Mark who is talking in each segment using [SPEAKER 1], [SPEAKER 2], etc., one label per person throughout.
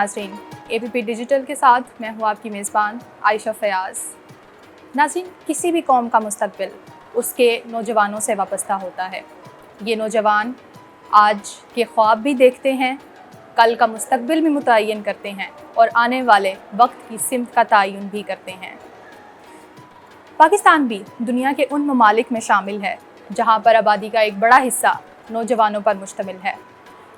[SPEAKER 1] नाज़रीन, APP digital के साथ मैं हूँ आपकी मेज़बान आयशा फयाज़। नाज़रीन, किसी भी कौम का मुस्तक़बिल उसके नौजवानों से वाबस्ता होता है। ये नौजवान आज के ख्वाब भी देखते हैं, कल का मुस्तक़बिल भी मुतय्यन करते हैं और आने वाले वक्त की सिमत का तयन भी करते हैं। पाकिस्तान भी दुनिया के उन ममालिक में शामिल है जहाँ पर आबादी का एक बड़ा हिस्सा नौजवानों पर मुश्तमिल है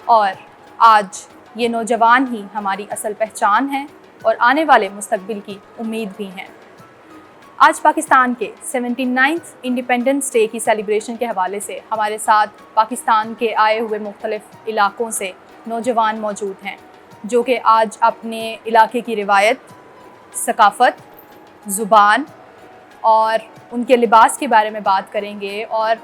[SPEAKER 1] और आज ये नौजवान ही हमारी असल पहचान है और आने वाले मुस्तक़बिल की उम्मीद भी हैं। आज पाकिस्तान के 79th इंडिपेंडेंस डे की सेलिब्रेशन के हवाले से हमारे साथ पाकिस्तान के आए हुए मुख्तलिफ़ इलाक़ों से नौजवान मौजूद हैं, जो कि आज अपने इलाके की रिवायत, सकाफ़त, ज़ुबान और उनके लिबास के बारे में बात करेंगे और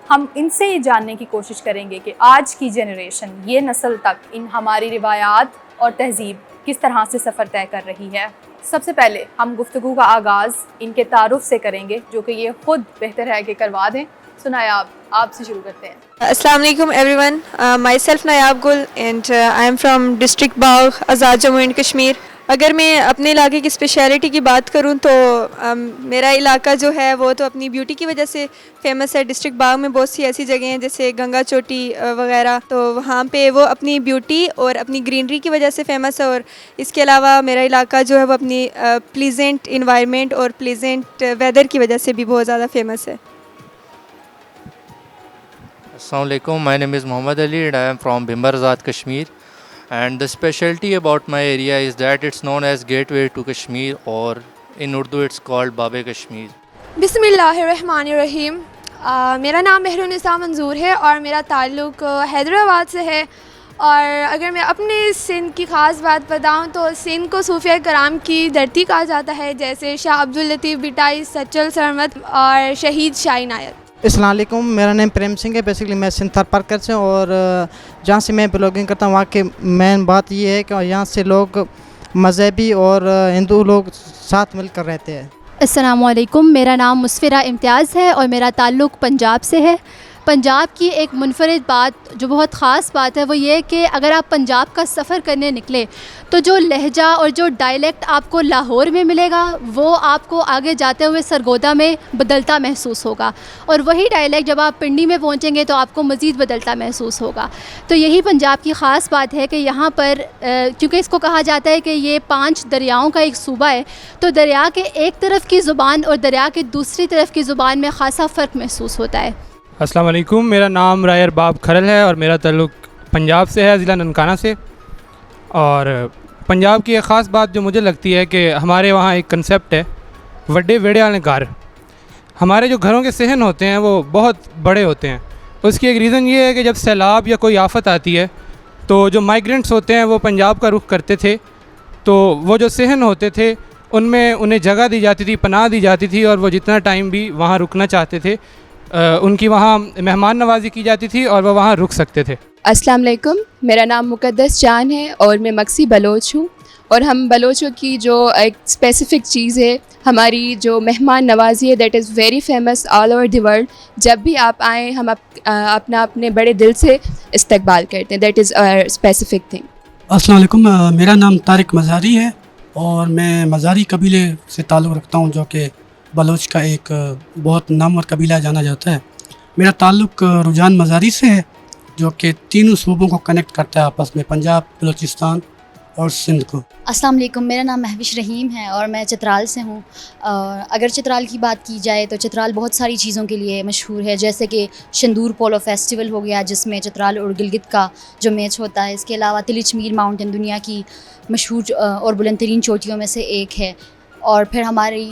[SPEAKER 1] हम इनसे ये जानने की कोशिश करेंगे कि आज की जनरेशन, ये नस्ल तक इन हमारी रिवायात और तहज़ीब किस तरह से सफ़र तय कर रही है। सबसे पहले हम गुफ्तगू का आगाज़ इनके तारुफ़ से करेंगे, जो कि ये ख़ुद बेहतर है कि करवा दें। सुनायाब, आपसे शुरू करते हैं।
[SPEAKER 2] अस्सलाम वालेकुम एवरीवन, माई सेल्फ नायाब गुल and I am from district Bagh, Azad Jammu and Kashmir. अगर मैं अपने इलाके की स्पेशलिटी की बात करूं तो मेरा इलाका जो है वो तो अपनी ब्यूटी की वजह से फ़ेमस है। डिस्ट्रिक्ट बाग में बहुत सी ऐसी जगह हैं जैसे गंगा चोटी वगैरह, तो वहाँ पे वो अपनी ब्यूटी और अपनी ग्रीनरी की वजह से फ़ेमस है। और इसके अलावा मेरा इलाका जो है वो अपनी प्लीजेंट इन्वायरमेंट और प्लीजेंट वेदर की वजह से भी बहुत ज़्यादा फेमस है।
[SPEAKER 3] Assalamu alaikum, my name is Muhammad Ali and I am from Bhimbar Azad, Kashmir. And the specialty about my area is that it's known as Gateway to Kashmir, or in Urdu it's called Babe Kashmir.
[SPEAKER 4] बिस्मिल्लाहिर्रहमानिर्रहीम। मेरा नाम मेहरुन्निसा मंजूर है और मेरा ताल्लुक़ हैदराबाद से है। और अगर मैं अपने सिंध की ख़ास बात बताऊं तो सिंध को सूफिया कराम की धरती कहा जाता है, जैसे शाह अब्दुल लतीफ़ बिटाई, सच्चल सरमद और शहीद शाही नायक।
[SPEAKER 5] अस्सलाम वालेकुम, मेरा नाम प्रेम सिंह है। बेसिकली मैं सिंध थर पार्कर से, और जहाँ से मैं ब्लॉगिंग करता हूँ वहाँ की मेन बात ये है कि यहाँ से लोग मज़हबी और हिंदू लोग साथ मिलकर रहते हैं।
[SPEAKER 6] अस्सलामु अलैकुम, मेरा नाम मुस्फिरा इम्तियाज़ है और मेरा ताल्लुक़ पंजाब से है। पंजाब की एक मुनफरिद बात, जो बहुत ख़ास बात है, वो ये कि अगर आप पंजाब का सफ़र करने निकले तो जो लहजा और जो डायलेक्ट आपको लाहौर में मिलेगा वो आपको आगे जाते हुए सरगोदा में बदलता महसूस होगा, और वही डायलेक्ट जब आप पिंडी में पहुँचेंगे तो आपको मज़ीद बदलता महसूस होगा। तो यही पंजाब की ख़ास बात है कि यहाँ पर क्योंकि इसको कहा जाता है कि ये 5 दरियाओं का एक सूबा है, तो दरिया के एक तरफ की ज़ुबान और दरिया के दूसरी तरफ की ज़ुबान में ख़ासा फ़र्क महसूस होता है।
[SPEAKER 7] अस्सलाम वालेकुम, मेरा नाम रायर बाब खरल है और मेरा ताल्लुक़ पंजाब से है, ज़िला ननकाना से। और पंजाब की एक ख़ास बात जो मुझे लगती है कि हमारे वहाँ एक कंसेप्ट है वड्डे वेड़े वाले घर। हमारे जो घरों के सहन होते हैं वो बहुत बड़े होते हैं। उसकी एक रीज़न ये है कि जब सैलाब या कोई आफत आती है तो जो माइग्रेंट्स होते हैं वो पंजाब का रुख करते थे, तो वो जो सहन होते थे उनमें उन्हें जगह दी जाती थी, पनाह दी जाती थी, और वो जितना टाइम भी वहाँ रुकना चाहते थे उनकी वहाँ मेहमान नवाजी की जाती थी और वह वहाँ रुक सकते थे।
[SPEAKER 8] अस्सलाम वालेकुम, मेरा नाम मुक़द्दस जान है और मैं मक्सी बलोच हूँ। और हम बलोचों की जो एक स्पेसिफ़िक चीज़ है, हमारी जो मेहमान नवाजी है, that is very famous all over the world. जब भी आप आएँ हम अपने बड़े दिल से इस्तकबाल करते हैं, that is a specific thing.
[SPEAKER 9] अस्सलाम वालेकुम, मेरा नाम तारिक मज़ारी है और मैं मज़ारी कबीले से ताल्लुक़ रखता हूँ, जो कि बलोच का एक बहुत नामवर कबीला जाना जाता है। मेरा ताल्लुक़ रुझान मज़ारी से है, जो कि तीनों सूबों को कनेक्ट करता है आपस में, पंजाब, बलूचिस्तान और सिंध को।
[SPEAKER 10] अस्सलाम वालेकुम, मेरा नाम महविश रहीम है और मैं चित्राल से हूँ। अगर चित्राल की बात की जाए तो चित्राल बहुत सारी चीज़ों के लिए मशहूर है, जैसे कि शंदूर पोलो फेस्टिवल हो गया, जिसमें चित्राल और गिलगित का जो मैच होता है। इसके अलावा तिलिचमीर माउंटेन दुनिया की मशहूर और बुलंद तरीन चोटियों में से एक है। और फिर हमारी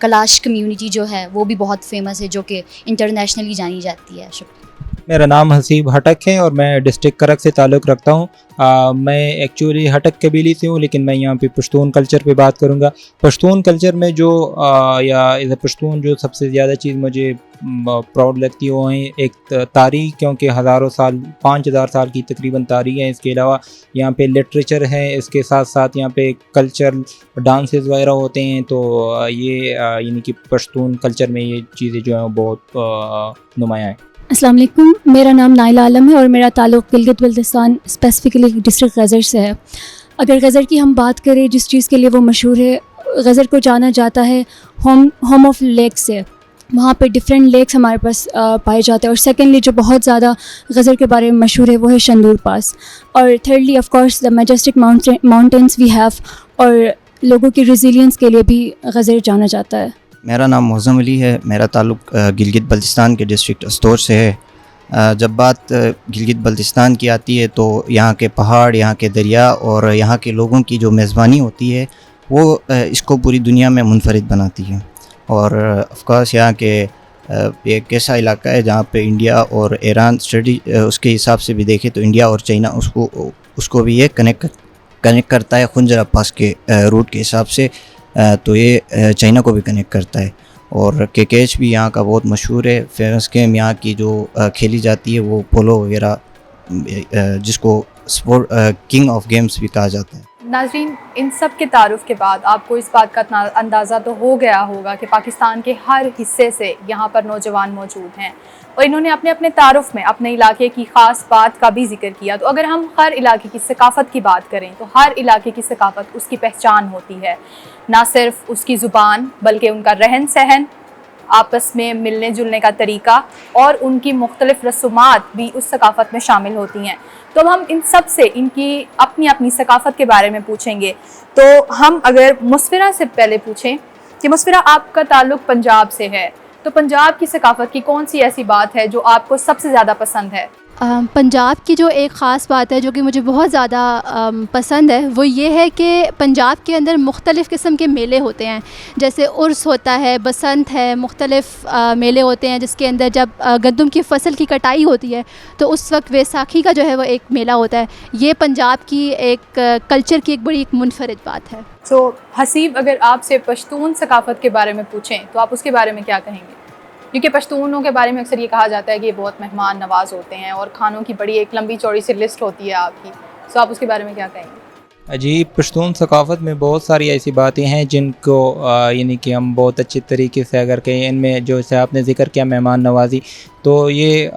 [SPEAKER 10] कलाश कम्युनिटी जो है वो भी बहुत फेमस है, जो कि इंटरनेशनली जानी जाती है। शुक्रिया।
[SPEAKER 11] मेरा नाम हसीब हटक है और मैं डिस्ट्रिक्ट करक से ताल्लुक़ रखता हूँ। मैं एक्चुअली हटक कबीले से हूँ, लेकिन मैं यहाँ पे पश्तून कल्चर पे बात करूँगा। पश्तून कल्चर में जो या इधर पश्तून जो सबसे ज़्यादा चीज़ मुझे प्राउड लगती है वो है एक तारीख़, क्योंकि हज़ारों साल 5000 साल की तकरीबन तारीख़ है। इसके अलावा यहाँ पे लिटरेचर है, इसके साथ साथ यहाँ पे कल्चर डांसेस वगैरह होते हैं। तो ये यानी कि पश्तून कल्चर में ये चीज़ें जो हैं बहुत नुमायाँ हैं।
[SPEAKER 6] अस्सलाम वालेकुम, मेरा नाम नाइला आलम है और मेरा ताल्लुक़ गिलगित बल्तिस्तान स्पेसिफ़िकली डिस्ट्रिक्ट गज़र से है।
[SPEAKER 12] अगर गज़र की हम बात करें, जिस चीज़ के लिए वो मशहूर है, गज़र को जाना जाता है होम ऑफ लेक्स से। वहाँ पे डिफरेंट लेक्स हमारे पास पाए जाते हैं। और सेकेंडली जो बहुत ज़्यादा गज़र के बारे में मशहूर है वो है शंदूर पास। और thirdly of course the majestic mountains we have, और लोगों की रेजिलियंस के लिए भी गज़र जाना जाता है।
[SPEAKER 13] मेरा नाम मौज़म अली है। मेरा ताल्लुक़ गिलगित बल्तिस्तान के डिस्ट्रिक्ट अस्तोर से है। जब बात गिलगित बल्तिस्तान की आती है तो यहाँ के पहाड़, यहाँ के दरिया और यहाँ के लोगों की जो मेज़बानी होती है वो इसको पूरी दुनिया में मुनफरिद बनाती है। और ऑफ कोर्स यहाँ के एक ऐसा इलाका है जहाँ पे इंडिया और ईरान स्टडी उसके हिसाब से भी देखें तो इंडिया और चाइना उसको भी ये कनेक्ट करता है खुंजर अब्बास के रूट के हिसाब से। तो ये चाइना को भी कनेक्ट करता है। और क्रिकेट भी यहाँ का बहुत मशहूर है। फेमस गेम यहाँ की जो खेली जाती है वो पोलो वगैरह, जिसको स्पोर्ट किंग ऑफ गेम्स भी कहा जाता है।
[SPEAKER 1] नाज़रीन, इन सब के तारुफ के बाद आपको इस बात का अंदाज़ा तो हो गया होगा कि पाकिस्तान के हर हिस्से से यहाँ पर नौजवान मौजूद हैं और इन्होंने अपने अपने तारुफ में अपने इलाके की ख़ास बात का भी जिक्र किया। तो अगर हम हर इलाके की सकाफ़त की बात करें तो हर इलाके की सकाफ़त उसकी पहचान होती है, ना सिर्फ उसकी ज़ुबान बल्कि उनका रहन सहन, आपस में मिलने जुलने का तरीका और उनकी मुख्तलिफ़ रसूमात भी उस सकाफ़त में शामिल होती हैं। तो हम इन सब से इनकी अपनी अपनी सकाफ़त के बारे में पूछेंगे। तो हम अगर मुस्फिरा से पहले पूछें कि मुस्फिरा, आपका ताल्लुक़ पंजाब से है, तो पंजाब की सकाफ़त की कौन सी ऐसी बात है जो आपको सबसे ज़्यादा पसंद है?
[SPEAKER 6] पंजाब की जो एक ख़ास बात है जो कि मुझे बहुत ज़्यादा पसंद है वो ये है कि पंजाब के अंदर मुख्तलिफ़ किस्म के मेले होते हैं। जैसे उर्स होता है, बसंत है, मुख्तलिफ़ मेले होते हैं जिसके अंदर जब गंदम की फ़सल की कटाई होती है तो उस वक्त वैसाखी का जो है वो एक मेला होता है। ये पंजाब की एक कल्चर की एक बड़ी एक मुनफरिद बात है।
[SPEAKER 1] तो हसीब, अगर आपसे पश्तून सकाफ़त के बारे में पूछें तो आप उसके बारे में क्या कहेंगे? क्योंकि पश्तूनों के बारे में अक्सर ये कहा जाता है कि ये बहुत मेहमान नवाज़ होते हैं और खानों की बड़ी एक लंबी चौड़ी सी लिस्ट होती है आपकी। तो आप उसके बारे में क्या कहेंगे?
[SPEAKER 11] जी, पश्तून सकाफ़त में बहुत सारी ऐसी बातें हैं जिनको यानी कि हम बहुत अच्छे तरीके से अगर कहें, इनमें जो से आपने ज़िक्र किया मेहमान नवाज़ी, तो ये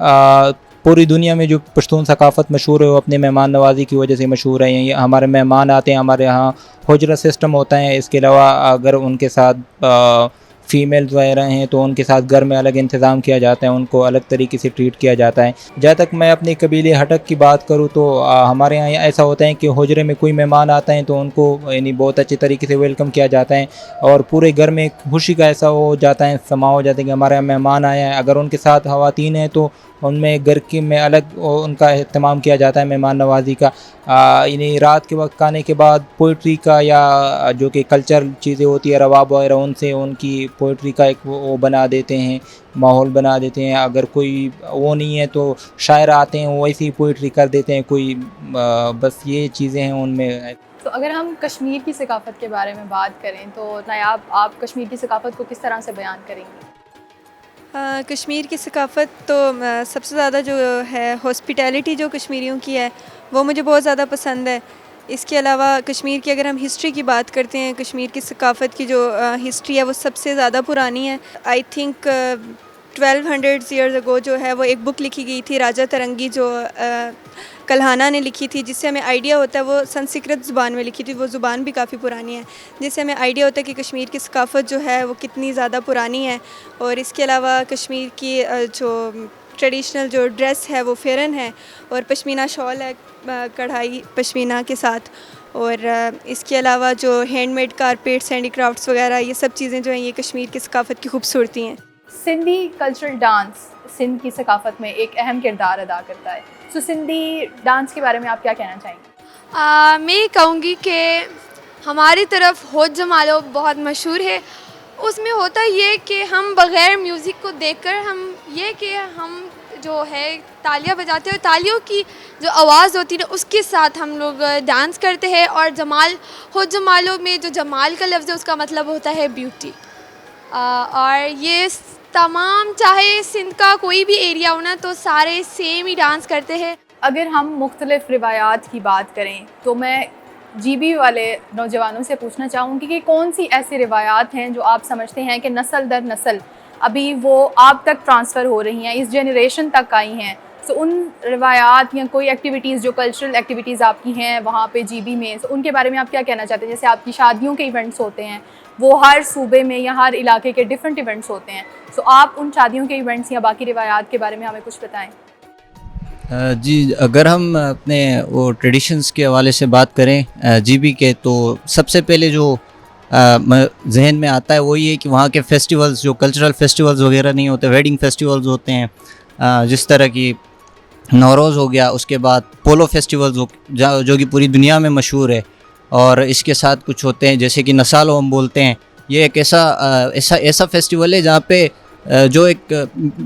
[SPEAKER 11] पूरी दुनिया में जो पश्तून सकाफ़त मशहूर है वो अपने मेहमान नवाज़ी की वजह से मशहूर है। ये हमारे मेहमान आते हैं, हमारे यहाँ हुजरा सिस्टम होता है। इसके अलावा अगर उनके साथ फ़ीमेल्स वगैरह हैं तो उनके साथ घर में अलग इंतज़ाम किया जाता है, उनको अलग तरीके से ट्रीट किया जाता है। जहाँ तक मैं अपने कबीले हटक की बात करूँ तो हमारे यहाँ ऐसा होता है कि हुजरे में कोई मेहमान आता है तो उनको यानी बहुत अच्छे तरीके से वेलकम किया जाता है और पूरे घर में खुशी का ऐसा हो जाता है, समा हो जाता है कि हमारे यहाँ मेहमान आया है। अगर उनके साथ ख़वातीन हैं तो उनमें घर की में अलग उनका एहतमाम किया जाता है मेहमान नवाज़ी का। यानी रात के वक्त खाने के बाद पोइट्री का या जो कि कल्चर चीज़ें होती है रवाब वगैरह, उनसे उनकी पोइट्री का एक वो बना देते हैं, माहौल बना देते हैं। अगर कोई वो नहीं है तो शायर आते हैं वो ऐसी ही पोइट्री कर देते हैं कोई, बस ये चीज़ें हैं उनमें।
[SPEAKER 1] तो अगर हम कश्मीर की सकाफ़त के बारे में बात करें तो नायाब, आप कश्मीर की सकाफ़त को किस तरह से बयान करेंगे?
[SPEAKER 2] कश्मीर की सकाफ़त तो सबसे ज़्यादा जो है हॉस्पिटैलिटी जो कश्मीरियों की है वो मुझे बहुत ज़्यादा पसंद है। इसके अलावा कश्मीर की अगर हम हिस्ट्री की बात करते हैं, कश्मीर की सकाफ़त की जो हिस्ट्री है वो सबसे ज़्यादा पुरानी है। आई थिंक 1200 ईयर्स अगो जो है वो एक बुक लिखी गई थी राजा तरंगी जो कल्हाना ने लिखी थी, जिससे हमें आइडिया होता है, वो संस्कृत ज़ुबान में लिखी थी, वो ज़ुबान भी काफ़ी पुरानी है, जिससे हमें आइडिया होता है कि कश्मीर की सकाफ़त जो है वो कितनी ज़्यादा पुरानी है। और इसके अलावा कश्मीर की जो ट्रेडिशनल जो ड्रेस है वो फेरन है और पश्मीना शॉल है कढ़ाई पश्मीना के साथ। और इसके अलावा जो हैंडमेड कारपेट्स, हैंडीक्राफ्ट्स वगैरह, ये सब चीज़ें जो हैं ये कश्मीर की सकाफ़त की खूबसूरती हैं।
[SPEAKER 1] सिंधी कल्चरल डांस सिंध की सकाफ़त में एक अहम किरदार अदा करता है। तो सिंधी डांस के बारे में आप क्या कहना चाहेंगे?
[SPEAKER 4] मैं कहूँगी कि हमारी तरफ होज जमालो बहुत मशहूर है। उसमें होता ये कि हम बग़ैर म्यूज़िक को देखकर हम जो है तालियां बजाते हैं और तालियों की जो आवाज़ होती है उसके साथ हम लोग डांस करते हैं। और होज जमालो में जो जमाल का लफ्ज़ है उसका मतलब होता है ब्यूटी। और ये तमाम चाहे सिंध का कोई भी एरिया हो ना तो सारे सेम ही डांस करते हैं।
[SPEAKER 1] अगर हम मुख्तलिफ़ रिवायात की बात करें तो मैं जीबी वाले नौजवानों से पूछना चाहूँगी कि कौन सी ऐसी रिवायात हैं जो आप समझते हैं कि नस्ल दर नस्ल अभी वो आप तक ट्रांसफ़र हो रही हैं, इस जनरेशन तक आई हैं, सो उन रिवायात या कोई एक्टिविटीज़ जो कल्चरल एक्टिविटीज़ आपकी हैं वहाँ पे जीबी में, सो उनके बारे में आप क्या कहना चाहते हैं? जैसे आपकी शादियों के इवेंट्स होते हैं, वो हर सूबे में या हर इलाके के डिफरेंट इवेंट्स होते हैं, सो आप उन शादियों के इवेंट्स या बाकी रिवायात के बारे में हमें कुछ बताएं।
[SPEAKER 13] जी, अगर हम अपने वो ट्रेडिशंस के हवाले से बात करें जीबी के, तो सबसे पहले जो जहन में आता है वो ये कि वहाँ के फेस्टिवल्स, जो कल्चरल फेस्टिवल्स वगैरह नहीं होते, वेडिंग फेस्टिवल्स होते हैं, जिस तरह की नौरोज़ हो गया, उसके बाद पोलो फेस्टिवल्स जो कि पूरी दुनिया में मशहूर है, और इसके साथ कुछ होते हैं जैसे कि नसालो हम बोलते हैं। ये एक ऐसा फेस्टिवल है जहाँ पे जो एक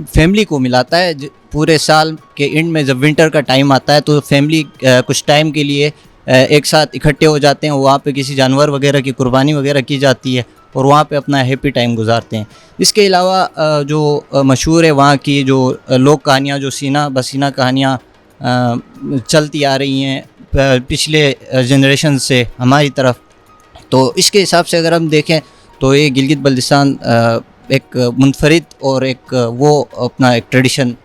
[SPEAKER 13] फैमिली को मिलाता है। पूरे साल के एंड में जब विंटर का टाइम आता है तो फैमिली कुछ टाइम के लिए एक साथ इकट्ठे हो जाते हैं, वहाँ पे किसी जानवर वगैरह की कुर्बानी वगैरह की जाती है और वहाँ पे अपना हैप्पी टाइम गुजारते हैं। इसके अलावा जो मशहूर है वहाँ की जो लोक कहानियाँ, जो सीना बसीना कहानियाँ चलती आ रही हैं पिछले जनरेशन से हमारी तरफ, तो इसके हिसाब से अगर हम देखें तो ये गिलगित बल्तिस्तान एक मुनफरिद और एक वो अपना एक ट्रेडिशन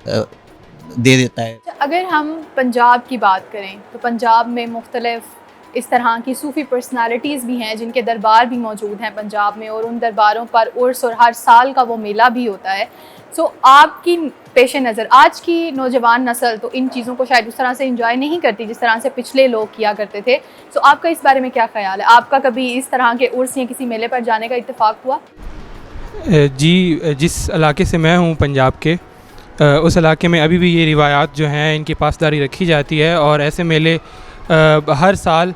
[SPEAKER 13] दे देता है।
[SPEAKER 1] अगर हम पंजाब की बात करें तो पंजाब में मुख्तलिफ इस तरह की सूफ़ी पर्सनालिटीज़ भी हैं जिनके दरबार भी मौजूद हैं पंजाब में, और उन दरबारों पर उर्स और हर साल का वो मेला भी होता है। सो आपकी पेश नज़र आज की नौजवान नस्ल तो इन चीज़ों को शायद उस तरह से इंजॉय नहीं करती जिस तरह से पिछले लोग किया करते थे। सो आपका इस बारे में क्या ख्याल है? आपका कभी इस तरह के उर्स या किसी मेले पर जाने का इत्तेफाक हुआ?
[SPEAKER 7] जी, जिस इलाके से मैं हूँ पंजाब के, उस इलाके में अभी भी ये रिवायात जो हैं इनकी पासदारी रखी जाती है, और ऐसे मेले हर साल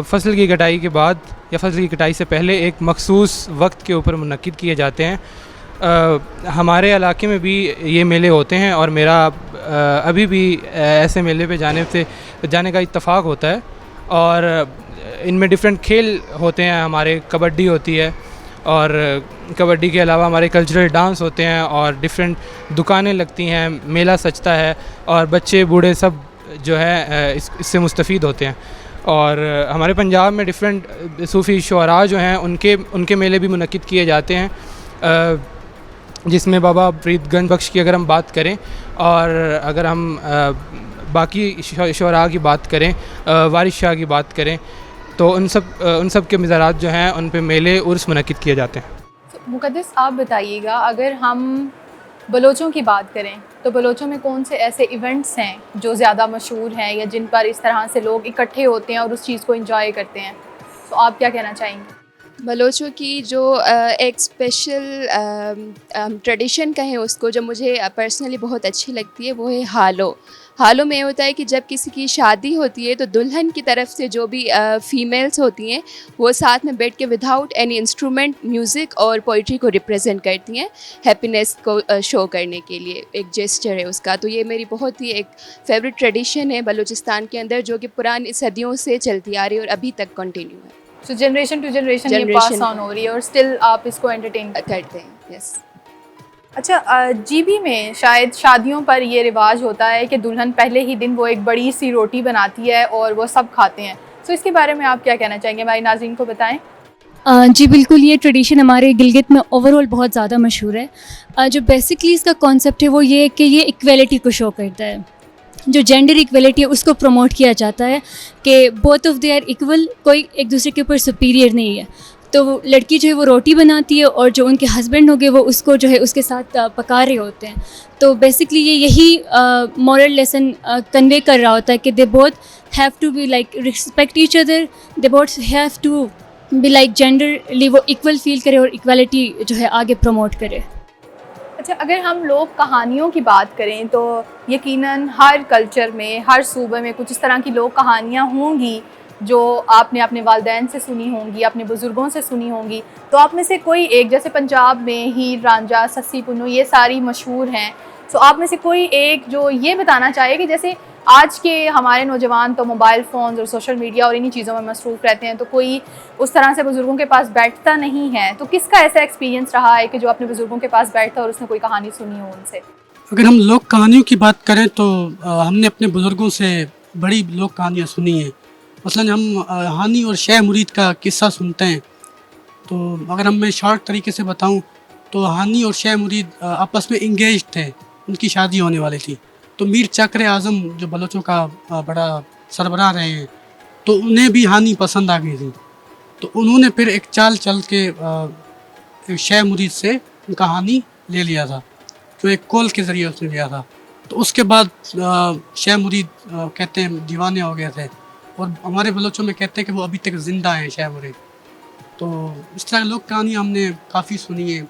[SPEAKER 7] फसल की कटाई के बाद या फसल की कटाई से पहले एक मखसूस वक्त के ऊपर मुनक्किद किए जाते हैं। हमारे इलाके में भी ये मेले होते हैं और मेरा अभी भी ऐसे मेले पे जाने का इत्तेफाक होता है, और इनमें डिफरेंट खेल होते हैं। हमारे कबड्डी होती है, और कबड्डी के अलावा हमारे कल्चरल डांस होते हैं, और डिफरेंट दुकानें लगती हैं, मेला सजता है, और बच्चे बूढ़े सब जो है इससे मुस्तफ़ीद होते हैं। और हमारे पंजाब में डिफरेंट सूफ़ी शुअरा जो हैं उनके मेले भी मुनक्किद किए जाते हैं, जिसमें बाबा फरीदगंज बख्श की अगर हम बात करें, और अगर हम बाकी शुअरा की बात करें, वारिस शाह की बात करें, तो उन सब के मज़ारात जो हैं उन पे मेले उर्स मुनक्किद किए जाते हैं।
[SPEAKER 1] मुक़द्दस आप बताइएगा, अगर हम बलोचों की बात करें तो बलोचों में कौन से ऐसे इवेंट्स हैं जो ज़्यादा मशहूर हैं या जिन पर इस तरह से लोग इकट्ठे होते हैं और उस चीज़ को एंजॉय करते हैं? तो आप क्या कहना चाहेंगे?
[SPEAKER 8] बलोचों की जो एक स्पेशल ट्रेडिशन कहें उसको, जो मुझे पर्सनली बहुत अच्छी लगती है, वो है हालो। हालों में होता है कि जब किसी की शादी होती है तो दुल्हन की तरफ से जो भी फ़ीमेल्स होती हैं वो साथ में बैठ के विदाउट एनी इंस्ट्रूमेंट म्यूज़िक और पोइट्री को रिप्रेजेंट करती हैं, हैप्पीनेस को शो करने के लिए एक जेस्चर है उसका। तो ये मेरी बहुत ही एक फेवरेट ट्रेडिशन है बलूचिस्तान के अंदर, जो कि पुरानी सदियों से चलती आ रही है और अभी तक कंटिन्यू है।
[SPEAKER 1] सो जनरेशन टू जनरेशन ये पास ऑन हो रही है और स्टिल आप इसको एंटरटेन
[SPEAKER 8] करते हैं। यस।
[SPEAKER 1] अच्छा, जीबी में शायद शादियों पर ये रिवाज होता है कि दुल्हन पहले ही दिन वो एक बड़ी सी रोटी बनाती है और वो सब खाते हैं। सो इसके बारे में आप क्या कहना चाहेंगे? हमारे नाज़रीन को बताएं।
[SPEAKER 12] जी बिल्कुल, ये ट्रेडिशन हमारे गिलगित में ओवरऑल बहुत ज़्यादा मशहूर है। जो बेसिकली इसका कॉन्सेप्ट है वो ये है कि ये इक्वलिटी को शो करता है, जो जेंडर इक्वलिटी है उसको प्रमोट किया जाता है कि both of they are equal, कोई एक दूसरे के ऊपर सुपीरियर नहीं है। तो वो लड़की जो है वो रोटी बनाती है और जो उनके हस्बैंड हो गए वो उसको जो है उसके साथ पका रहे होते हैं। तो बेसिकली ये यही मॉरल लेसन कन्वे कर रहा होता है कि they both have to be like respect each other, they both have to be like genderly वो इक्वल फील करे और इक्वलिटी जो है आगे प्रमोट करे।
[SPEAKER 1] अच्छा, अगर हम लोग कहानियों की बात करें तो यकीनन हर कल्चर में, हर सूबे में कुछ इस तरह की लोग कहानियाँ होंगी जो आपने अपने वालिदैन से सुनी होंगी, अपने बुज़ुर्गों से सुनी होंगी। तो आप में से कोई एक, जैसे पंजाब में हीर रांझा, सस्सी पुन्नू, ये सारी मशहूर हैं, तो आप में से कोई एक जो ये बताना चाहे कि जैसे आज के हमारे नौजवान तो मोबाइल फ़ोन्स और सोशल मीडिया और इन्हीं चीज़ों में मसरूफ़ रहते हैं, तो कोई उस तरह से बुज़ुर्गों के पास बैठता नहीं है, तो किसका ऐसा एक्सपीरियंस रहा है कि जो अपने बुज़ुर्गों के पास बैठता और उसने कोई कहानी सुनी हो उनसे?
[SPEAKER 9] अगर हम लोक कहानियों की बात करें तो हमने अपने बुज़ुर्गों से बड़ी लोक कहानियाँ सुनी हैं। मसलन हम हानी और शेह मुरीद का किस्सा सुनते हैं। तो अगर मैं शॉर्ट तरीके से बताऊं तो हानी और शेह मुरीद आपस में इंगेज थे, उनकी शादी होने वाली थी। तो मीर चक्र आज़म जो बलोचों का बड़ा सरबराह रहे हैं, तो उन्हें भी हानि पसंद आ गई थी। तो उन्होंने फिर एक चाल चल के एक शाह मुरीद से उनका हानि ले लिया था, जो एक कॉल के ज़रिए उसने लिया था। तो उसके बाद शाह मुरीद कहते हैं दीवाने हो गए थे, और हमारे बलोचों में कहते हैं कि वो अभी तक ज़िंदा हैं शाह मुरीद। तो इस तरह लोग कहानी हमने काफ़ी सुनी है,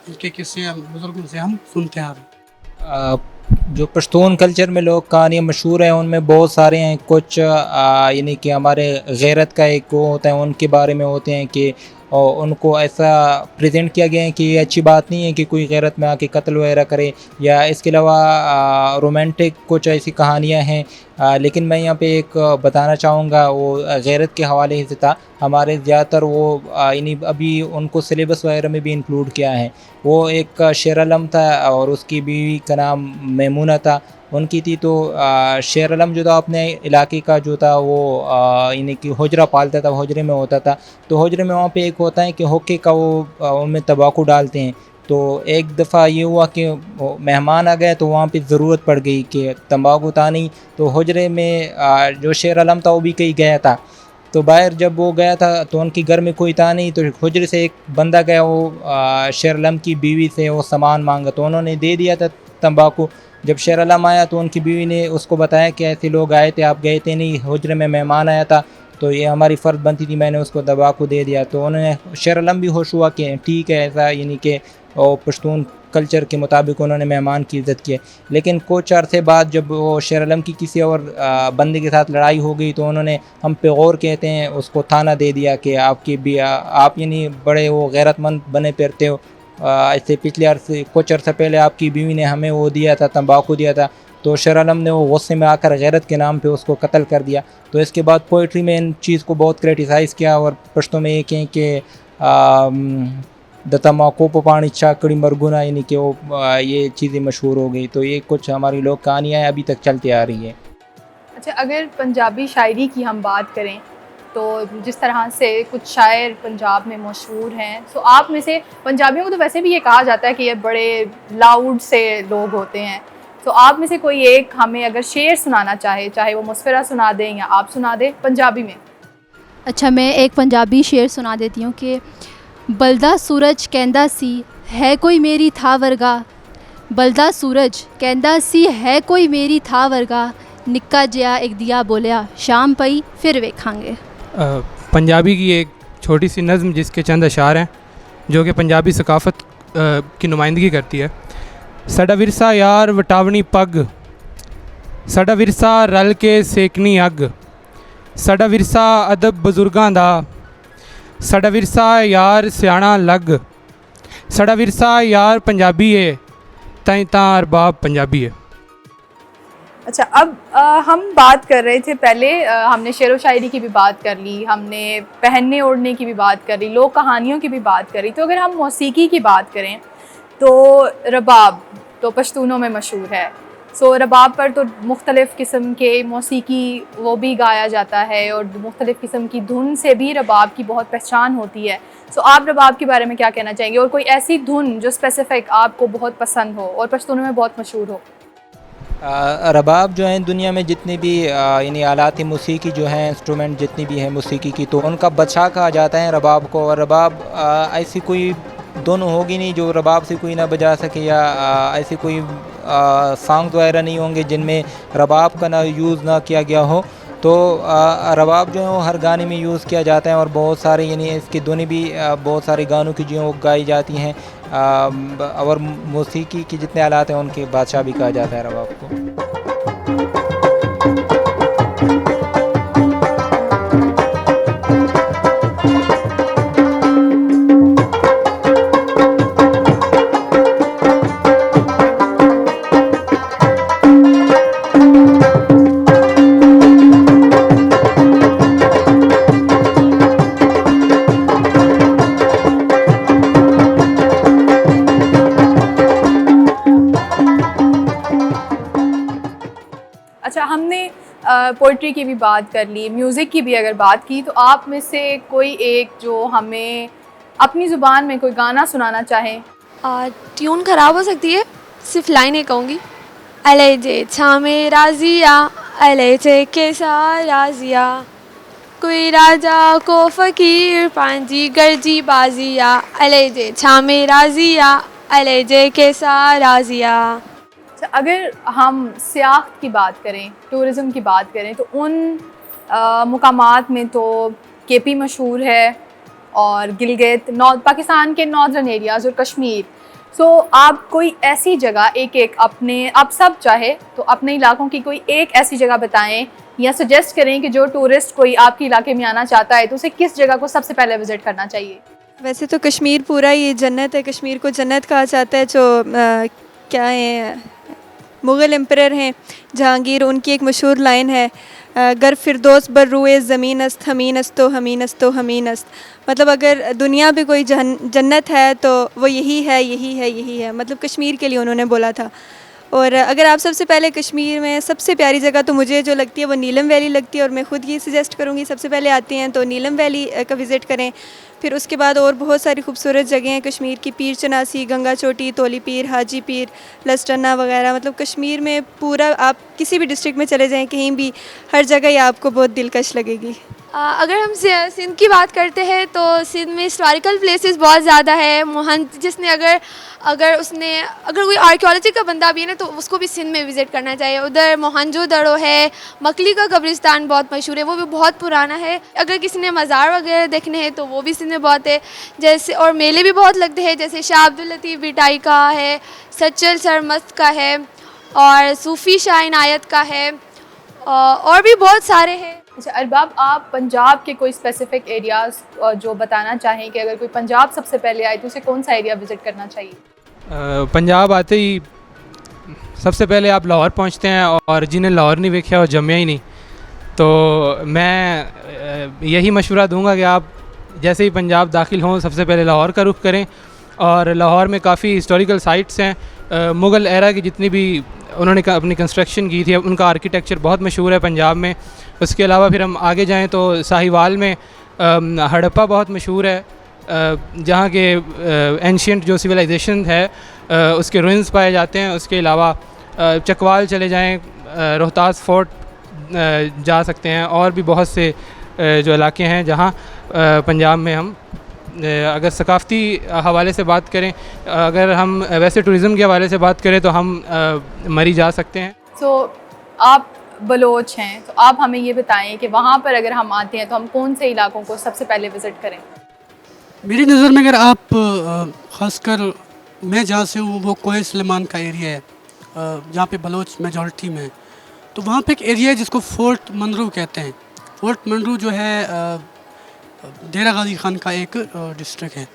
[SPEAKER 9] उनके किस्से बुज़ुर्गों से हम सुनते आ रहे हैं।
[SPEAKER 11] जो पश्तून कल्चर में लोग कहानियाँ मशहूर हैं उनमें बहुत सारे हैं। कुछ यानी कि हमारे गैरत का एक वो होता है, उनके बारे में होते हैं कि और उनको ऐसा प्रेजेंट किया गया है कि ये अच्छी बात नहीं है कि कोई गैरत में आके कत्ल वगैरह करे, या इसके अलावा रोमांटिक कुछ ऐसी कहानियाँ हैं। लेकिन मैं यहाँ पे एक बताना चाहूँगा, वो गैरत के हवाले से था। हमारे ज़्यादातर वो यानी अभी उनको सिलेबस वगैरह में भी इंक्लूड किया है। वो एक शेर आलम था और उसकी बीवी का नाम मैमूना था, उनकी थी। तो शेर आलम जो था अपने इलाके का जो था वो यानी कि हुजरा पालता था, हुजरे में होता था। तो हुजरे में वहाँ पे एक होता है कि हुक्के का वो उनमें तंबाकू डालते हैं। तो एक दफ़ा ये हुआ कि मेहमान आ गए, तो वहाँ पे ज़रूरत पड़ गई कि तंबाकू था नहीं। तो हुजरे में जो शेर आलम था वो भी कहीं गया था। तो बाहर जब वो गया था तो उनके घर में कोई था नहीं। तो हुजरे से एक बंदा गया, वो शेर आलम की बीवी से वो सामान मांगा, तो उन्होंने दे दिया था तंबाकू। जब शेर आलम आया तो उनकी बीवी ने उसको बताया कि ऐसे लोग आए थे, आप गए थे नहीं, हुजरे में मेहमान आया था, तो ये हमारी फ़र्ज़ बनती थी, मैंने उसको तंबाकू दे दिया। तो उन्होंने शेर आलम भी होश हुआ कि ठीक है ऐसा, यानी कि और पश्तून कल्चर के मुताबिक उन्होंने मेहमान की इज़्ज़त की। लेकिन कुछ अरसे बाद जब वो शेर आलम की किसी और बंदे के साथ लड़ाई हो गई, तो उन्होंने हम पे गौर कहते हैं उसको थाना दे दिया कि आपकी भी आप यानी बड़े वो गैरतमंद बने फिरते हो, ऐसे पिछले अरसे कुछ अर्सा पहले आपकी बीवी ने हमें वो दिया था, तंबाकू दिया था। तो शेर आलम ने वो गुस्से में आकर गैरत के नाम पे उसको कत्ल कर दिया। तो इसके बाद पोइट्री में इन चीज़ को बहुत क्रिटिसाइज़ किया, और पश्तो में एक है कि दतमाको पानी चाकड़ी मरगुना, यानी कि वो ये चीज़ें मशहूर हो गई। तो ये कुछ हमारी लोक कहानियाँ अभी तक चलती आ रही है।
[SPEAKER 1] अच्छा, अगर पंजाबी शायरी की हम बात करें तो जिस तरह से कुछ शायर पंजाब में मशहूर हैं, तो आप में से पंजाबियों को तो वैसे भी ये कहा जाता है कि ये बड़े लाउड से लोग होते हैं, तो आप में से कोई एक हमें अगर शेर सुनाना चाहे वो मुस्फिरा सुना दें या आप सुना दें पंजाबी में।
[SPEAKER 6] अच्छा, मैं एक पंजाबी शेर सुना देती हूँ कि बलदा सूरज कहंदा सी है कोई मेरी था वर्गा, बलदा सूरज कहंदा सी है कोई मेरी था वर्गा, निक्का जिहा एक दिया बोलिया शाम पई फिर वेखांगे।
[SPEAKER 7] पंजाबी की एक छोटी सी नज़म जिसके चंद अशार हैं जो कि पंजाबी सकाफ़त की नुमाइंदगी करती है। साडा विरसा यार वटावनी पग, साडा विरसा रल के सेकनी अग, साडा विरसा अदब बजुर्गां दा, साडा विरसा यार सियाणा लग, साडा विरसा यार पंजाबी है ताईं तां अरबाब पंजाबी है।
[SPEAKER 1] अच्छा, अब हम बात कर रहे थे पहले, हमने शेर व शायरी की भी बात कर ली, हमने पहनने ओढ़ने की भी बात कर ली, लोक कहानियों की भी बात करी। तो अगर हम मौसीकी की बात करें तो रबाब तो पश्तूनों में मशहूर है। सो रबाब पर तो मुख्तलिफ़ किस्म के मौसीकी वो भी गाया जाता है, और मुख्तलिफ़ किस्म की धुन से भी रबाब की बहुत पहचान होती है। सो आप रबाब के बारे में क्या कहना चाहेंगे, और कोई ऐसी धुन जो स्पेसिफ़िक आपको बहुत पसंद हो और पश्तूनों में बहुत मशहूर हो?
[SPEAKER 11] रबाब जो हैं दुनिया में जितनी भी यानी आलात मौसीकी जो हैं, इंस्ट्रूमेंट जितनी भी हैं मौसीकी की, तो उनका बादशाह कहा जाता है रबाब को। और रबाब ऐसी कोई दोनों होगी नहीं जो रबाब से कोई ना बजा सके, या ऐसे कोई सॉन्ग वगैरह नहीं होंगे जिनमें रबाब का ना यूज़ ना किया गया हो। तो रबाब जो है वो हर गाने में यूज़ किया जाता है, और बहुत सारे यानी इसकी धुनें भी बहुत सारे गानों की जो गाई जाती हैं। और मौसीकी के जितने आलात हैं उनके बादशाह भी कहा जाता है रबाब को।
[SPEAKER 1] पोइट्री की भी बात कर ली, म्यूज़िक की भी अगर बात की, तो आप में से कोई एक जो हमें अपनी ज़ुबान में कोई गाना सुनाना चाहें?
[SPEAKER 4] ट्यून ख़राब हो सकती है, सिर्फ लाइनें कहूँगी। अलैजे छामे राजिया अलैजे केसा राजिया कोई राजा को फ़कीर पांजी गर्जी बाजिया अलैजे छामे राजिया अलैजे केसा राजिया।
[SPEAKER 1] अगर हम सियाहत की बात करें, टूरिज़म की बात करें, तो उन मुकामात में तो केपी मशहूर है और गिलगित, पाकिस्तान के नॉर्दर्न एरियाज़ और कश्मीर। सो आप कोई ऐसी जगह एक अपने, आप सब चाहे तो अपने इलाकों की कोई एक ऐसी जगह बताएं या सजेस्ट करें कि जो टूरिस्ट कोई आपके इलाके में आना चाहता है तो उसे किस जगह को सबसे पहले विज़िट करना चाहिए।
[SPEAKER 2] वैसे तो कश्मीर पूरा ही जन्नत है, कश्मीर को जन्नत कहा जाता है। जो क्या है, मुग़ल एम्परर हैं जहांगीर, उनकी एक मशहूर लाइन है, गर फिरदौस बर रुए ज़मीन अस्त हमीन अस्तो हमीन अस्तो हमीन अस्त। मतलब अगर दुनिया पे कोई जन्नत है तो वो यही है, यही है, यही है। मतलब कश्मीर के लिए उन्होंने बोला था। और अगर आप सबसे पहले कश्मीर में सबसे प्यारी जगह तो मुझे जो लगती है वो नीलम वैली लगती है, और मैं ख़ुद ये सजेस्ट करूँगी सबसे पहले आती हैं तो नीलम वैली का विज़िट करें। फिर उसके बाद और बहुत सारी खूबसूरत जगह हैं कश्मीर की, पीर चनासी, गंगा चोटी, तोली पीर, हाजी पीर, लस्टन्ना वगैरह। मतलब कश्मीर में पूरा आप किसी भी डिस्ट्रिक्ट में चले जाएं, कहीं भी, हर जगह ये आपको बहुत दिलकश लगेगी।
[SPEAKER 4] अगर हम सिंध की बात करते हैं तो सिंध में हिस्टोरिकल प्लेसेस बहुत ज़्यादा है। मोहन जिसने अगर कोई आर्कियोलॉजी का बंदा भी है ना तो उसको भी सिंध में विज़िट करना चाहिए। उधर मोहनजोदड़ो है, मकली का कब्रिस्तान बहुत मशहूर है, वो भी बहुत पुराना है। अगर किसी ने मज़ार वगैरह देखने हैं तो वो भी सिंध में बहुत है। जैसे और मेले भी बहुत लगते हैं, जैसे शाह अब्दुल लतीफ़ बिटाई का है, सच्चल सरमस्त का है और सूफ़ी शाह इनायत का है, और भी बहुत सारे हैं।
[SPEAKER 1] अच्छा अरबाब, आप पंजाब के कोई स्पेसिफ़िक एरियाज़ जो बताना चाहें कि अगर कोई पंजाब सबसे पहले आए तो उसे कौन सा एरिया विज़िट करना चाहिए?
[SPEAKER 7] पंजाब आते ही सबसे पहले आप लाहौर पहुंचते हैं, और जिन्हें लाहौर नहीं देखा और जम्या ही नहीं, तो मैं यही मशवरा दूंगा कि आप जैसे ही पंजाब दाखिल हों सबसे पहले लाहौर का रुख करें। और लाहौर में काफ़ी हिस्टोरिकल साइट्स हैं, मुग़ल एरा की जितनी भी उन्होंने अपनी कंस्ट्रक्शन की थी, उनका आर्किटेक्चर बहुत मशहूर है पंजाब में। उसके अलावा फिर हम आगे जाएं तो साहिवाल में हड़प्पा बहुत मशहूर है, जहाँ के एंशियंट जो सिविलाइजेशन है उसके रुइंस पाए जाते हैं। उसके अलावा चकवाल चले जाएं, रोहतास फोर्ट जा सकते हैं, और भी बहुत से जो इलाके हैं जहाँ पंजाब में हम अगर सकाफ़ती हवाले से बात करें, अगर हम वैसे टूरिज़म के हवाले से बात करें तो हम मरी जा सकते हैं।
[SPEAKER 1] तो आप बलोच हैं, तो आप हमें ये बताएं कि वहाँ पर अगर हम आते हैं तो हम कौन से इलाकों को सबसे पहले विज़िट करें?
[SPEAKER 9] मेरी नज़र में अगर आप ख़ासकर मैं जहाँ से हूँ वो कोहे सलेमान का एरिया है, जहाँ पे बलोच मेजॉरिटी में, तो वहाँ पे एक एरिया है जिसको फ़ोर्ट मंदरू कहते हैं। फ़ोर्ट मंदरू जो है डेरा गाजी खान का एक डिस्ट्रिक्ट है।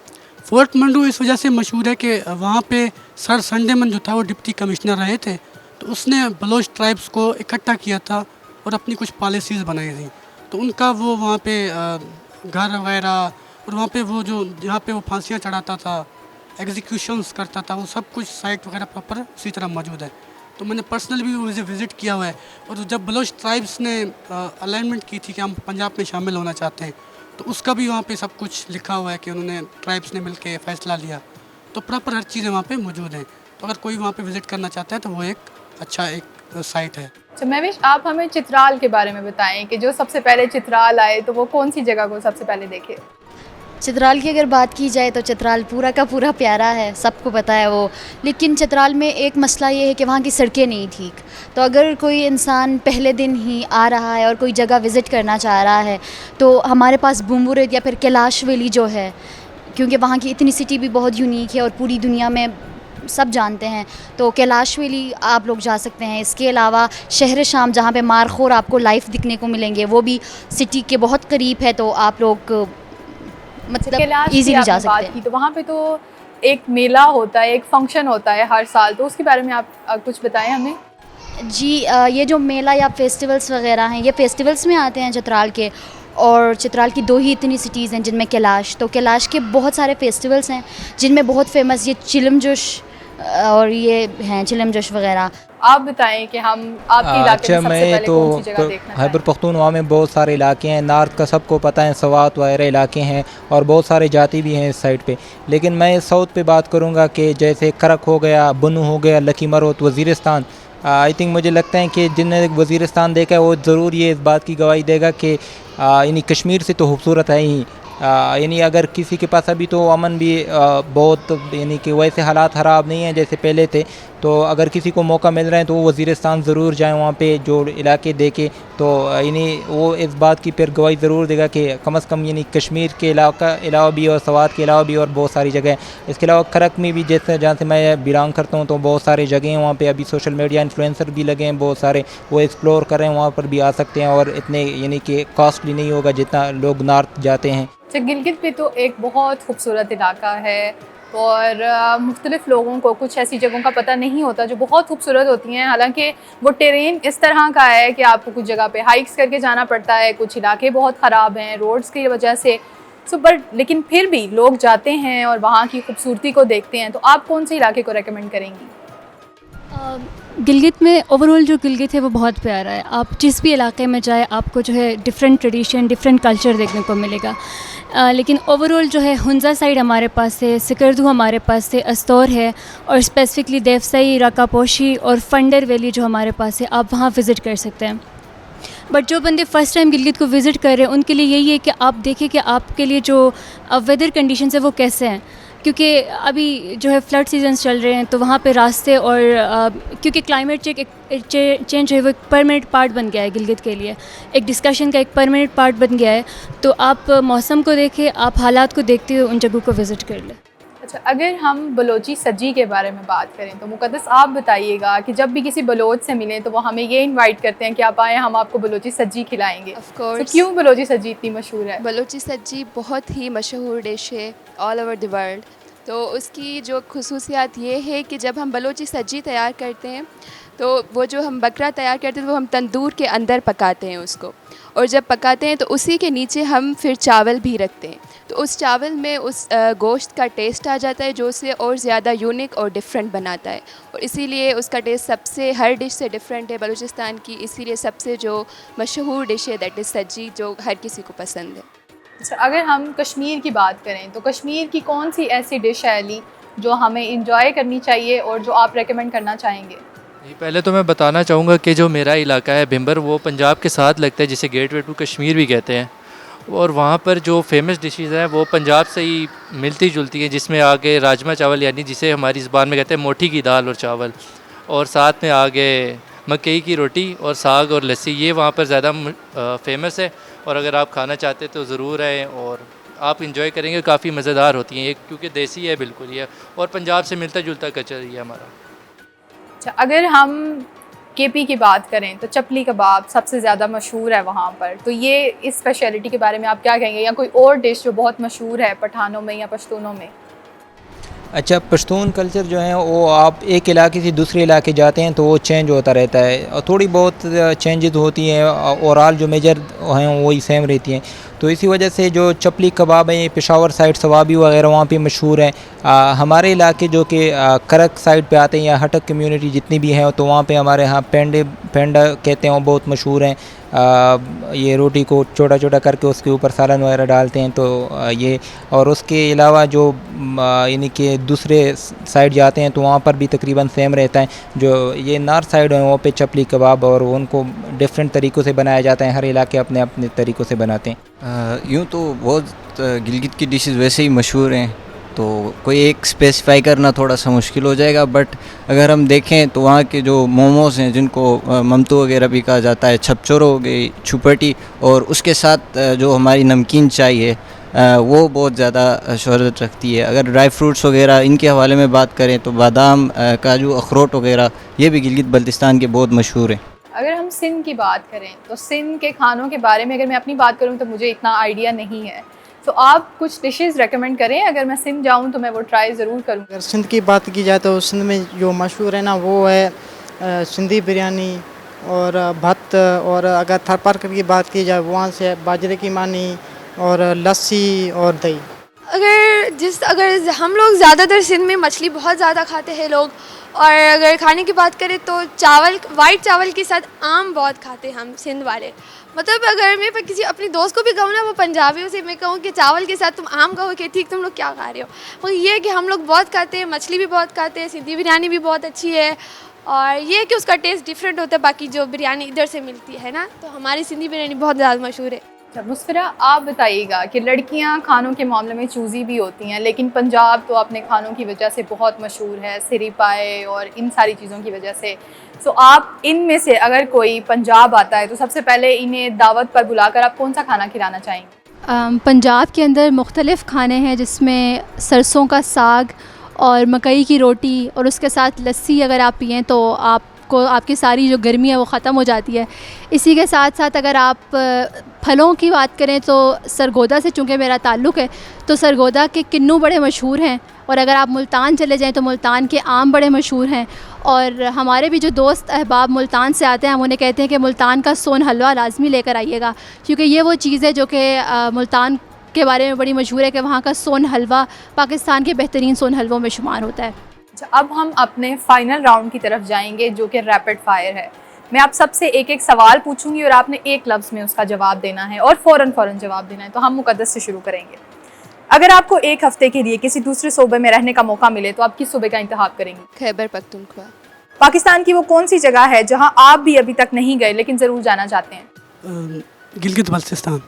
[SPEAKER 9] फ़ोर्ट मंदरू इस वजह से मशहूर है कि वहाँ पे सर संडेमन जो था वो डिप्टी कमिश्नर रहे थे, तो उसने बलोच ट्राइब्स को इकट्ठा किया था और अपनी कुछ पॉलिसीज़ बनाई थी। तो उनका वो वहाँ पे घर वगैरह, और वहाँ पे वो जो जहाँ पे वो फांसियाँ चढ़ाता था, एग्जीक्यूशंस करता था, वो सब कुछ साइट वगैरह प्रॉपर उसी तरह मौजूद है। तो मैंने पर्सनल भी उसे विज़िट किया हुआ है। और जब बलोच ट्राइब्स ने अलाइनमेंट की थी कि हम पंजाब में शामिल होना चाहते हैं, तो उसका भी वहाँ पे सब कुछ लिखा हुआ है कि उन्होंने ट्राइब्स ने मिलके फ़ैसला लिया। तो प्रॉपर हर चीज़ें वहाँ पे मौजूद हैं। तो अगर कोई वहाँ पे विज़िट करना चाहता है तो वो एक अच्छा एक साइट है।
[SPEAKER 1] तो महविश, आप हमें चित्राल के बारे में बताएं कि जो सबसे पहले चित्राल आए तो वो कौन सी जगह को सबसे पहले देखे?
[SPEAKER 10] चित्राल की अगर बात की जाए तो चित्राल पूरा का पूरा प्यारा है, सबको पता है वो। लेकिन चित्राल में एक मसला ये है कि वहाँ की सड़कें नहीं ठीक। तो अगर कोई इंसान पहले दिन ही आ रहा है और कोई जगह विज़िट करना चाह रहा है तो हमारे पास बुम्बुरद या फिर कैलाश वैली जो है, क्योंकि वहाँ की इतनी भी बहुत यूनिक है और पूरी दुनिया में सब जानते हैं, तो कैलाश वैली आप लोग जा सकते हैं। इसके अलावा शहर शाम जहाँ पे मारखोर आपको लाइव दिखने को मिलेंगे, वो भी सिटी के बहुत करीब है, तो आप लोग मतलब इजीली जा सकते हैं।
[SPEAKER 1] तो वहाँ पे तो एक मेला होता है, एक फंक्शन होता है हर साल, तो उसके बारे में आप कुछ बताएं हमें।
[SPEAKER 10] जी, ये जो मेला या फेस्टिवल्स वगैरह हैं, ये फेस्टिवल्स में आते हैं चित्राल के। और चित्राल की 2 ही इतनी सिटीज़ हैं जिनमें कैलाश, तो कैलाश के बहुत सारे फेस्टिवल्स हैं जिनमें बहुत फेमस ये चिलम जोश और ये हैं चिलम जोश वगैरह।
[SPEAKER 1] आप बताएं कि हम आपके इलाके में सबसे पहले कौन सी जगह देखना चाहें?
[SPEAKER 11] खैबर पख्तूनख्वा में बहुत सारे इलाके हैं, नॉर्थ का सबको पता है, सवात वगैरह इलाके हैं और बहुत सारे जाति भी हैं इस साइड पे। लेकिन मैं साउथ पे बात करूँगा कि जैसे करक हो गया, बनू हो गया, लकी मरोत, वज़ीरिस्तान, आई थिंक मुझे लगता है कि जिनने वज़ीरिस्तान देखा है वो ज़रूर ये इस बात की गवाही देगा कि यानी कश्मीर से तो खूबसूरत है ही, यानी अगर किसी के पास अभी तो अमन भी बहुत यानी कि वैसे हालात ख़राब नहीं हैं जैसे पहले थे, तो अगर किसी को मौका मिल रहा है तो वो वज़ीरिस्तान ज़रूर जाए, वहाँ पे जो इलाके देखे तो यानी वो इस बात की फिर गवाही ज़रूर देगा कि कम से कम यानी कश्मीर के अलावा भी और सवात के अलावा भी और बहुत सारी जगह हैं। इसके अलावा खरक में भी जैसे जहाँ से मैं बिलोंग करता हूँ तो बहुत सारे जगह हैं वहाँ पे, अभी सोशल मीडिया इन्फ्लुएंसर भी लगे हैं बहुत सारे, वो एक्सप्लोर कर रहे हैं, वहाँ पर भी आ सकते हैं और इतने यानी कि कॉस्टली नहीं होगा जितना लोग नॉर्थ जाते हैं।
[SPEAKER 1] अच्छा, गिलगित भी तो एक बहुत खूबसूरत इलाका है और मुख्तलिफ़ लोगों को कुछ ऐसी जगहों का पता नहीं होता जो बहुत खूबसूरत होती हैं। हालांकि वो टेरेन इस तरह का है कि आपको कुछ जगह पे हाइक्स करके जाना पड़ता है, कुछ इलाके बहुत ख़राब हैं रोड्स की वजह से, लेकिन फिर भी लोग जाते हैं और वहाँ की खूबसूरती को देखते हैं। तो आप कौन से इलाके को रेकमेंड करेंगी?
[SPEAKER 12] गिलगित में ओवरऑल जो गिलगित है वो बहुत प्यारा है। आप जिस भी इलाके में जाए आपको जो है डिफरेंट ट्रेडिशन, डिफरेंट कल्चर देखने को मिलेगा। लेकिन ओवरऑल जो है हुंजा साइड हमारे पास है, सिकरदू हमारे पास है, अस्तौर है और स्पेसिफिकली देवसई, रकापोशी और फंडर वैली जो हमारे पास है, आप वहाँ विज़िट कर सकते हैं। बट जो बंदे फ़र्स्ट टाइम गिलगित को विज़िट कर रहे हैं उनके लिए यही है कि आप देखें कि आपके लिए जो वेदर कंडीशंस है वो कैसे हैं, क्योंकि अभी जो है फ्लड सीजन्स चल रहे हैं तो वहाँ पे रास्ते और क्योंकि क्लाइमेट चेंज है वो एक परमानेंट पार्ट बन गया है गिलगित के लिए, एक डिस्कशन का एक परमानेंट पार्ट बन गया है। तो आप मौसम को देखें, आप हालात को देखते हुए उन जगहों को विज़िट कर लें।
[SPEAKER 1] अच्छा, अगर हम बलोची सज्जी के बारे में बात करें तो मुक़द्दस आप बताइएगा कि जब भी किसी बलोच से मिलें तो वो हमें ये इनवाइट करते हैं कि आप आएँ, हम आपको बलोची सज्जी खिलाएंगे।
[SPEAKER 8] Of course.
[SPEAKER 1] तो क्यों बलोची सज्जी इतनी मशहूर है?
[SPEAKER 8] बलोची सज्जी बहुत ही मशहूर डिश है ऑल ओवर द वर्ल्ड। तो उसकी जो खुसूसियात ये है कि जब हम बलोची सज्जी तैयार करते हैं तो वो जो हम बकरा तैयार करते हैं वो हम तंदूर के अंदर पकाते हैं उसको, और जब पकाते हैं तो उसी के नीचे हम फिर चावल भी रखते हैं। तो उस चावल में उस गोश्त का टेस्ट आ जाता है जो उसे और ज़्यादा यूनिक और डिफरेंट बनाता है, और इसीलिए उसका टेस्ट सबसे हर डिश से डिफरेंट है बलूचिस्तान की। इसीलिए सबसे जो मशहूर डिश है दैट इज़ सज्जी, जो हर किसी को पसंद है।
[SPEAKER 1] अच्छा, अगर हम कश्मीर की बात करें तो कश्मीर की कौन सी ऐसी डिश है अली जो हमें इंजॉय करनी चाहिए और जो आप रेकमेंड करना चाहेंगे?
[SPEAKER 3] पहले तो मैं बताना चाहूँगा कि जो मेरा इलाका है भिम्बर, वो पंजाब के साथ लगता है, जिसे गेटवे टू कश्मीर भी कहते हैं, और वहाँ पर जो फेमस डिशेज़ हैं वो पंजाब से ही मिलती जुलती हैं, जिसमें आगे राजमा चावल यानी जिसे हमारी ज़बान में कहते हैं मोठी की दाल और चावल, और साथ में आगे मकई की रोटी और साग और लस्सी, ये वहाँ पर ज़्यादा फेमस है। और अगर आप खाना चाहते तो ज़रूर आएँ और आप इंजॉय करेंगे, काफ़ी मज़ेदार होती हैं ये, क्योंकि देसी है बिल्कुल ये, और पंजाब से मिलता जुलता कल्चर ये हमारा।
[SPEAKER 1] अच्छा, अगर हम केपी की बात करें तो चपली कबाब सबसे ज़्यादा मशहूर है वहाँ पर, तो ये इस स्पेशलिटी के बारे में आप क्या कहेंगे, या कोई और डिश जो बहुत मशहूर है पठानों में या पश्तूनों में? अच्छा,
[SPEAKER 11] पश्तून कल्चर जो है वो आप एक इलाके से दूसरे इलाके जाते हैं तो वो चेंज होता रहता है, और थोड़ी बहुत चेंजेस होती हैं, ओवरऑल जो मेजर हैं वही सेम रहती हैं। तो इसी वजह से जो चपली कबाब हैं पेशावर साइड सवाबी वगैरह वहाँ पे मशहूर हैं। हमारे इलाके जो कि करक साइड पे आते हैं या हटक कम्युनिटी जितनी भी हैं तो वहाँ पे हमारे यहाँ पेंडा कहते हैं वो बहुत मशहूर हैं। ये रोटी को छोटा छोटा करके उसके ऊपर सालन वगैरह डालते हैं, तो ये, और उसके अलावा जो यानी कि दूसरे साइड जाते हैं तो वहाँ पर भी तकरीबन सेम रहता है। जो ये नॉर्थ साइड है वहाँ पे चपली कबाब और उनको डिफरेंट तरीक़ों से बनाया जाता है, हर इलाके अपने अपने तरीक़ों से बनाते हैं।
[SPEAKER 13] यूँ तो बहुत गिलगित की डिशेस वैसे ही मशहूर हैं, तो कोई एक स्पेसिफाई करना थोड़ा सा मुश्किल हो जाएगा, बट अगर हम देखें तो वहाँ के जो मोमोज़ हैं जिनको ममतू वगैरह भी कहा जाता है, छपचोरो हो गई, छुपटी, और उसके साथ जो हमारी नमकीन चाय है वो बहुत ज़्यादा शोहरत रखती है। अगर ड्राई फ्रूट्स वगैरह इनके हवाले में बात करें तो बादाम, काजू, अखरोट वगैरह ये भी गिलगित बल्तिस्तान के बहुत मशहूर हैं।
[SPEAKER 1] अगर हम सिंध की बात करें तो सिंध के खानों के बारे में अगर मैं अपनी बात करूं तो मुझे इतना आइडिया नहीं है, तो आप कुछ डिशेस रेकमेंड करें, अगर मैं सिंध जाऊं तो मैं वो ट्राई ज़रूर करूं।
[SPEAKER 5] अगर सिंध की बात की जाए तो सिंध में जो मशहूर है ना वो है सिंधी बिरयानी और भत्त, और अगर थर पार्कर की बात की जाए वहाँ से बाजरे की मानी और लस्सी और दही।
[SPEAKER 4] अगर हम लोग ज़्यादातर सिंध में मछली बहुत ज़्यादा खाते हैं लोग, और अगर खाने की बात करें तो वाइट चावल के साथ आम बहुत खाते हैं हम सिंध वाले। मतलब अगर मैं किसी अपनी दोस्त को भी कहूँ ना, वो पंजाबियों से मैं कहूँ कि चावल के साथ तुम आम कहो कि ठीक तुम लोग क्या खा रहे हो, मगर ये है कि हम लोग बहुत खाते हैं, मछली भी बहुत खाते हैं, सिंधी बिरयानी भी बहुत अच्छी है, और ये है कि उसका टेस्ट डिफरेंट होता है बाकी जो बिरयानी इधर से मिलती है ना, तो हमारी सिंधी बिरयानी बहुत ज़्यादा मशहूर है।
[SPEAKER 1] अच्छा मुस्फिरा, आप बताइएगा कि लड़कियां खानों के मामले में चूज़ी भी होती हैं, लेकिन पंजाब तो अपने खानों की वजह से बहुत मशहूर है, सिरी पाए और इन सारी चीज़ों की वजह से। सो आप इनमें से अगर कोई पंजाब आता है तो सबसे पहले इन्हें दावत पर बुलाकर आप कौन सा खाना खिलाना चाहेंगे?
[SPEAKER 6] पंजाब के अंदर मुख्तलिफ़ खाने हैं जिसमें सरसों का साग और मकई की रोटी और उसके साथ लस्सी अगर आप पिएँ तो आपको आपकी सारी जो गर्मी है वो ख़त्म हो जाती है। इसी के साथ साथ अगर आप फलों की बात करें तो सरगोदा से चूँकि मेरा ताल्लुक़ है तो सरगोदा के किन्नू बड़े मशहूर हैं, और अगर आप मुल्तान चले जाएँ तो मुल्तान के आम बड़े मशहूर हैं। और हमारे भी जो दोस्त अहबाब मुल्तान से आते हैं हम उन्हें कहते हैं कि मुल्तान का सोन हलवा लाजमी लेकर आइएगा, क्योंकि ये वो चीज़ है जो कि मुल्तान के बारे में बड़ी मशहूर है कि वहाँ का सोन हलवा पाकिस्तान के बेहतरीन सोन हलवों में शुमार होता है।
[SPEAKER 1] अच्छा, अब हम अपने फाइनल राउंड की तरफ जाएंगे जो कि रैपिड फायर है। मैं आप सबसे एक एक सवाल पूछूंगी और आपने एक लफ्ज़ में उसका जवाब देना है और फ़ौरन जवाब देना है। तो हम मुक़द्दस से शुरू करेंगे। अगर आपको एक हफ्ते के लिए किसी दूसरे सूबे में रहने का मौका मिले तो आप किस सूबे का इंतखाब करेंगे?
[SPEAKER 8] खैबर पख्तूनख्वा।
[SPEAKER 1] पाकिस्तान की वो कौन सी जगह है जहां आप भी अभी तक नहीं गए लेकिन ज़रूर जाना चाहते हैं?
[SPEAKER 9] गिलगित बल्तिस्तान।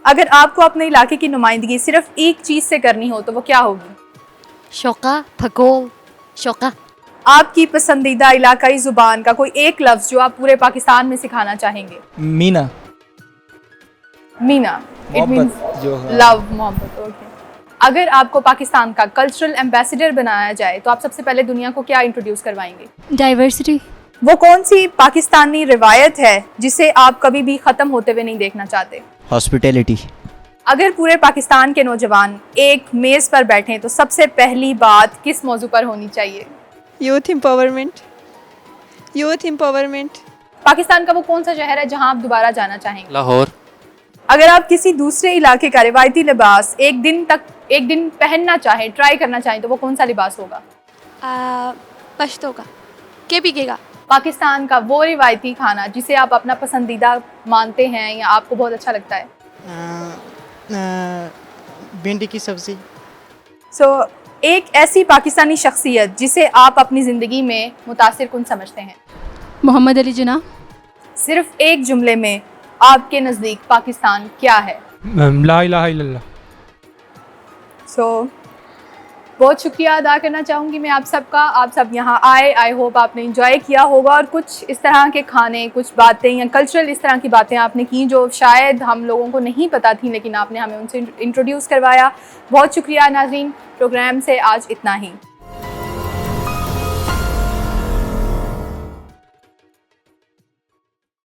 [SPEAKER 1] अगर आपको अपने इलाके की नुमाइंदगी सिर्फ एक चीज़ से करनी हो तो वो क्या होगी?
[SPEAKER 10] शौका भगोल शौका।
[SPEAKER 1] आपकी पसंदीदा इलाकाई ज़ुबान का कोई एक लफ्ज़ जो आप पूरे पाकिस्तान में सिखाना चाहेंगे?
[SPEAKER 11] Meena.
[SPEAKER 1] Meena it means love, मोहब्बत। ओके। अगर आपको पाकिस्तान का कल्चरल एम्बेसडर बनाया जाए तो आप सबसे पहले दुनिया को क्या इंट्रोड्यूस करवाएंगे?
[SPEAKER 12] डाइवर्सिटी।
[SPEAKER 1] वो कौन सी पाकिस्तानी रिवायत है जिसे आप कभी भी ख़त्म होते हुए नहीं देखना चाहते?
[SPEAKER 13] हॉस्पिटैलिटी।
[SPEAKER 1] अगर पूरे पाकिस्तान के नौजवान एक मेज़ पर बैठें तो सबसे पहली बात किस मौजू पर होनी चाहिए?
[SPEAKER 2] Youth empowerment. Youth empowerment.
[SPEAKER 1] Pakistan का वो कौन सा शहर है जहां आप दोबारा जाना चाहेंगे?
[SPEAKER 3] लाहौर।
[SPEAKER 1] अगर आप किसी दूसरे इलाके का रिवायती लिबास एक दिन पहनना चाहें, ट्राई करना चाहें, तो वो कौन सा लिबास होगा?
[SPEAKER 4] पश्तो का, KPK का।
[SPEAKER 1] पाकिस्तान का वो रिवायती खाना जिसे आप अपना पसंदीदा मानते हैं या आपको बहुत अच्छा लगता है?
[SPEAKER 5] भिंडी की सब्ज़ी।
[SPEAKER 1] सो एक ऐसी पाकिस्तानी शख्सियत जिसे आप अपनी ज़िंदगी में मुतासिर कुन समझते हैं?
[SPEAKER 6] मोहम्मद अली जिन्ना।
[SPEAKER 1] सिर्फ एक जुमले में आपके नज़दीक पाकिस्तान क्या है?
[SPEAKER 7] ला इलाहा इल्लल्लाह।
[SPEAKER 1] सो बहुत शुक्रिया अदा करना चाहूँगी मैं आप सबका। आप सब यहाँ आए, आई होप आपने इंजॉय किया होगा और कुछ इस तरह के खाने, कुछ बातें या कल्चरल इस तरह की बातें आपने की जो शायद हम लोगों को नहीं पता थी, लेकिन आपने हमें उनसे इंट्रोड्यूस करवाया। बहुत शुक्रिया नाज़रीन। प्रोग्राम से आज इतना ही।